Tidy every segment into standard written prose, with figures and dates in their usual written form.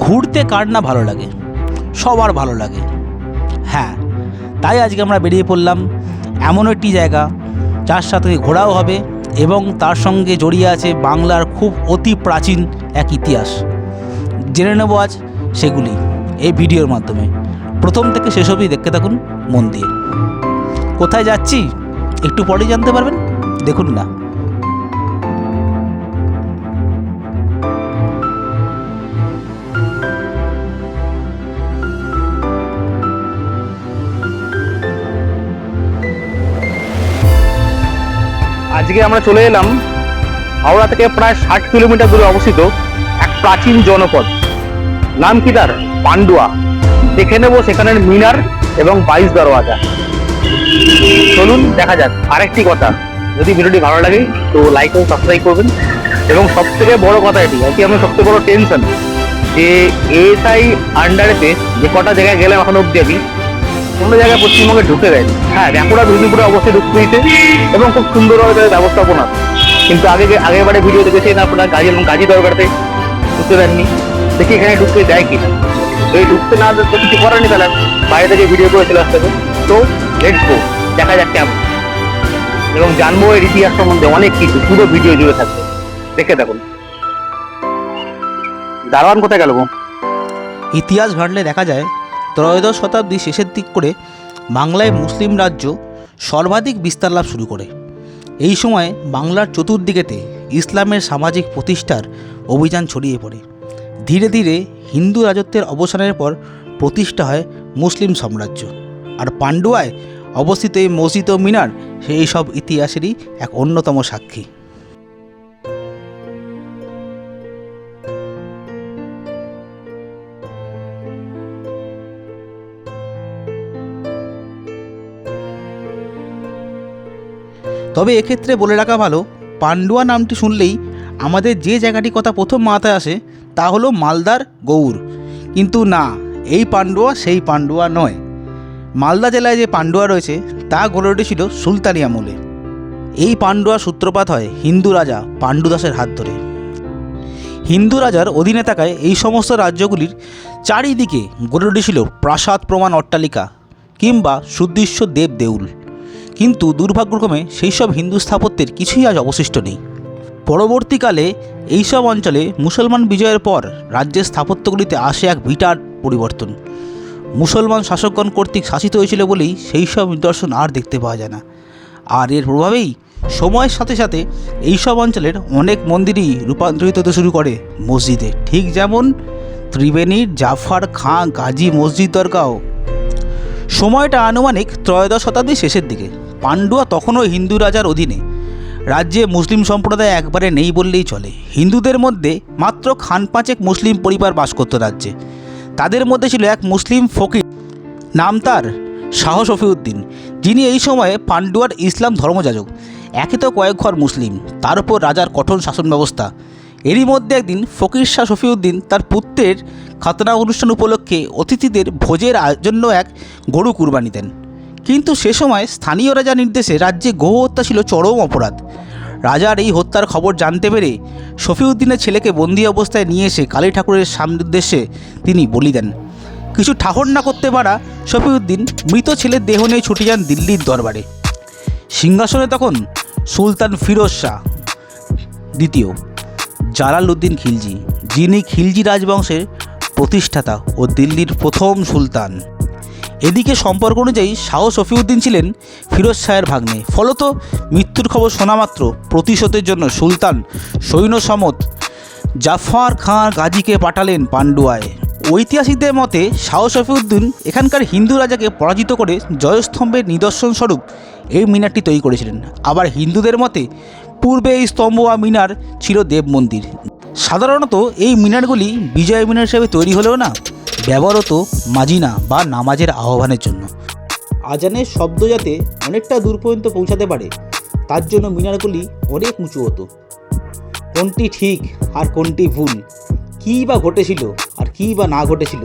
ঘুরতে কার না ভালো লাগে, সবার ভালো লাগে। হ্যাঁ, তাই আজকে আমরা বেরিয়ে পড়লাম এমন একটি জায়গা যার সাথে ঘোরাও হবে এবং তার সঙ্গে জড়িয়ে আছে বাংলার খুব অতি প্রাচীন এক ইতিহাস। জেনে নেব আজ সেগুলি এই ভিডিওর মাধ্যমে। প্রথম থেকে শেষ অবধি দেখতে থাকুন মন দিয়ে। কোথায় যাচ্ছি একটু পরেই জানতে পারবেন, দেখুন না। আজকে আমরা চলে এলাম হাওড়া থেকে প্রায় 60 কিলোমিটার দূরে অবস্থিত এক প্রাচীন জনপদ। নাম কি তার? পান্ডুয়া। দেখে নেবো সেখানের মিনার এবং 22 দরওয়াজা। চলুন দেখা যাক। আরেকটি কথা, যদি ভিডিওটি ভালো লাগে তো লাইক ও সাবস্ক্রাইব করবেন। এবং সব থেকে বড় কথা এটি, আর কি আমার সবচেয়ে বড় টেনশন, যে এসআই আন্ডারেতে যে কটা জায়গায় গেলাম এখন অব্দি আমি কোনো জায়গায় পশ্চিমবঙ্গে ঢুকে গেছে। হ্যাঁ, বাঁকুড়া দুর্নীপুরে অবশ্যই ঢুকতে দিয়েছে এবং খুব সুন্দরভাবে তাদের ব্যবস্থাপনা। কিন্তু আগেবারে ভিডিও দেখেছেন আপনারা গাজী দরগাতে ঢুকতে দেননি, দেখি এখানে ঢুকতে দেয় কিনা। তো এই ঢুকতে না তো কিছু করার নেই, তাহলে বাইরে থেকে ভিডিও করে চলে আসতে হবে। তো লেটস গো, দেখা যাক কেমন, এবং জানবো এর ইতিহাস সম্বন্ধে অনেক কিছু। পুরো ভিডিও জুড়ে থাকবে, দেখে দেখুন। দারোয়ান কোথায় গেল? ইতিহাস ঘাঁটলে দেখা যায় ত্রয়োদশ শতাব্দী শেষের দিক করে বাংলায় মুসলিম রাজ্য সর্বাধিক বিস্তার লাভ শুরু করে। এই সময় বাংলার চতুর্দিকেতে ইসলামের সামাজিক প্রতিষ্ঠার অভিযান ছড়িয়ে পড়ে। ধীরে ধীরে হিন্দু রাজত্বের অবসানের পর প্রতিষ্ঠা হয় মুসলিম সাম্রাজ্য। আর পান্ডুয়ায় অবস্থিত এই মসজিদ ও মিনার সেই সব ইতিহাসেরই এক অন্যতম সাক্ষী। তবে এক্ষেত্রে বলে রাখা ভালো, পান্ডুয়া নামটি শুনলেই আমাদের যে জায়গাটি কথা প্রথম মাথায় আসে তা হলো মালদার গৌড়। কিন্তু না, এই পান্ডুয়া সেই পান্ডুয়া নয়। মালদা জেলায় যে পান্ডুয়া রয়েছে তা গড়ে উঠেছিল সুলতানি আমলে। এই পান্ডুয়া সূত্রপাত হয় হিন্দু রাজা পাণ্ডুদাসের হাত ধরে। হিন্দু রাজার অধীনে থাকায় এই সমস্ত রাজ্যগুলির চারিদিকে গড়ে উঠেছিল প্রাসাদ প্রমাণ অট্টালিকা কিংবা সুদৃশ্য দেব দেউল। কিন্তু দুর্ভাগ্যক্রমে সেই সব হিন্দু স্থাপত্যের কিছুই আজ অবশিষ্ট নেই। পরবর্তীকালে এইসব অঞ্চলে মুসলমান বিজয়ের পর রাজ্যের স্থাপত্যগুলিতে আসে এক বিরাট পরিবর্তন। মুসলমান শাসকগণ কর্তৃক শাসিত হয়েছিল বলেই সেই সব নিদর্শন আর দেখতে পাওয়া যায় না। আর এর প্রভাবেই সময়ের সাথে সাথে এইসব অঞ্চলের অনেক মন্দিরই রূপান্তরিত হতে শুরু করে মসজিদে, ঠিক যেমন ত্রিবেণীর জাফর খাঁ গাজী মসজিদ দরগাও। সময়টা আনুমানিক ত্রয়োদশ শতাব্দীর শেষের দিকে। পান্ডুয়া তখনও হিন্দু রাজার অধীনে। রাজ্যে মুসলিম সম্প্রদায় একবারে নেই বললেই চলে। হিন্দুদের মধ্যে মাত্র খান পাঁচেক মুসলিম পরিবার বাস করত রাজ্যে। তাদের মধ্যে ছিল এক মুসলিম ফকির, নাম তার শাহ শফিউদ্দিন, যিনি এই সময়ে পান্ডুয়ার ইসলাম ধর্মযাজক। একে তো কয়েক ঘর মুসলিম, তার উপর রাজার কঠোর শাসন ব্যবস্থা। এরই মধ্যে একদিন ফকির শাহ শফিউদ্দিন তার পুত্রের খাতনা অনুষ্ঠান উপলক্ষে অতিথিদের ভোজের জন্য এক গরু কুরবানি দেন। কিন্তু সে সময় স্থানীয় রাজার নির্দেশে রাজ্যে গো হত্যা ছিল চরম অপরাধ। রাজার এই হত্যার খবর জানতে পেরে শফিউদ্দিনের ছেলেকে বন্দি অবস্থায় নিয়ে এসে কালী ঠাকুরের সামনে উদ্দেশ্যে তিনি বলি দেন। কিছু ঠাহর না করতে পারা শফিউদ্দিন মৃত ছেলের দেহ নিয়ে ছুটে যান দিল্লির দরবারে। সিংহাসনে তখন সুলতান ফিরোজ শাহ দ্বিতীয় জালালউদ্দিন খিলজি, যিনি খিলজি রাজবংশের প্রতিষ্ঠাতা ও দিল্লির প্রথম সুলতান। এদিকে সম্পর্ক অনুযায়ী শাহ শফিউদ্দিন ছিলেন ফিরোজ শাহের ভাগ্নে। ফলত মৃত্যুর খবর শোনা মাত্র প্রতিশোধের জন্য সুলতান সৈন্য সমত জাফর খাঁ গাজীকে পাঠালেন পান্ডুয়ায়। ঐতিহাসিকদের মতে শাহ শফিউদ্দিন এখানকার হিন্দু রাজাকে পরাজিত করে জয়স্তম্ভের নিদর্শন স্বরূপ এই মিনারটি তৈরি করেছিলেন। আবার হিন্দুদের মতে পূর্বে এই স্তম্ভ বা মিনার ছিল দেব মন্দির। সাধারণত এই মিনারগুলি বিজয় মিনার হিসেবে তৈরি হলেও না, ব্যবহৃত মাজিনা বা নামাজের আহ্বানের জন্য। আজানের শব্দ যাতে অনেকটা দূর পর্যন্ত পৌঁছাতে পারে তার জন্য মিনারগুলি অনেক উঁচু হতো। কোনটি ঠিক আর কোনটি ভুল, কী বা ঘটেছিল আর কী বা না ঘটেছিল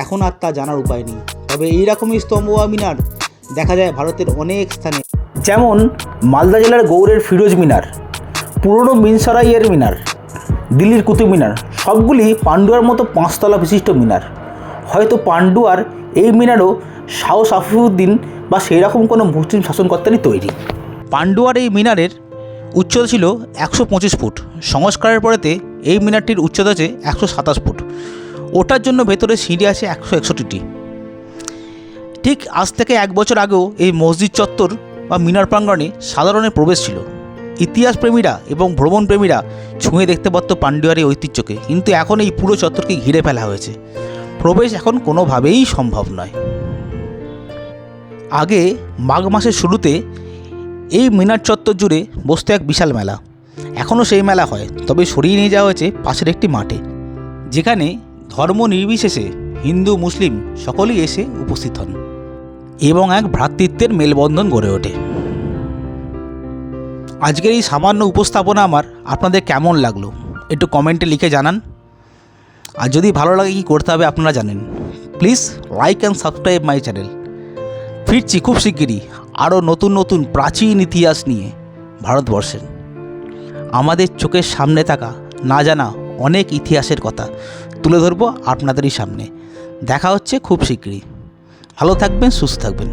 এখন আর তা জানার উপায় নেই। তবে এইরকমই স্তম্ভ বা মিনার দেখা যায় ভারতের অনেক স্থানে, যেমন মালদা জেলার গৌড়ের ফিরোজ মিনার, পুরনো মিনসরাইয়ের মিনার, দিল্লির কুতুব মিনার, সবগুলি পান্ডুয়ার মতো 5 তলা বিশিষ্ট মিনার। হয়তো পান্ডুয়ার এই মিনারও শাহ সাফিউদ্দিন বা সেই রকম কোনো মুসলিম শাসনকর্তারই তৈরি। পান্ডুয়ার এই মিনারের উচ্চতা ছিল 125 ফুট। সংস্কারের পরেতে এই মিনারটির উচ্চতা আছে 127 ফুট। ওটার জন্য ভেতরে সিঁড়ি আছে 161টি। ঠিক আজ থেকে 1 বছর আগেও এই মসজিদ চত্বর বা মিনার প্রাঙ্গণে সাধারণের প্রবেশ ছিল। ইতিহাস প্রেমীরা এবং ভ্রমণ প্রেমীরা ছুঁয়ে দেখতে পারত পান্ডুয়ার এই ঐতিহ্যকে, কিন্তু এখন এই পুরো চত্বরকে ঘিরে ফেলা হয়েছে। প্রবেশ এখন কোনোভাবেই সম্ভব নয়। আগে মাঘ মাসের শুরুতে এই মিনার চত্বর জুড়ে বসতো এক বিশাল মেলা। এখনও সেই মেলা হয়, তবে সরিয়ে নিয়ে যাওয়া হয়েছে পাশের একটি মাঠে, যেখানে ধর্ম নির্বিশেষে হিন্দু মুসলিম সকলেই এসে উপস্থিত হন এবং এক ভ্রাতৃত্বের মেলবন্ধন গড়ে ওঠে। আজকের এই সামান্য উপস্থাপনা আমার আপনাদের কেমন লাগলো একটু কমেন্টে লিখে জানান। আর যদি ভালো লাগে কী করতে হবে আপনারা জানেন। Please like and subscribe my channel. ফিরছি খুব শিগগিরই আরও নতুন নতুন প্রাচীন ইতিহাস নিয়ে। ভারতবর্ষের আমাদের চোখের সামনে থাকা না জানা অনেক ইতিহাসের কথা তুলে ধরবো আপনাদেরই সামনে। দেখা হচ্ছে খুব শিগগিরই। ভালো থাকবেন, সুস্থ থাকবেন।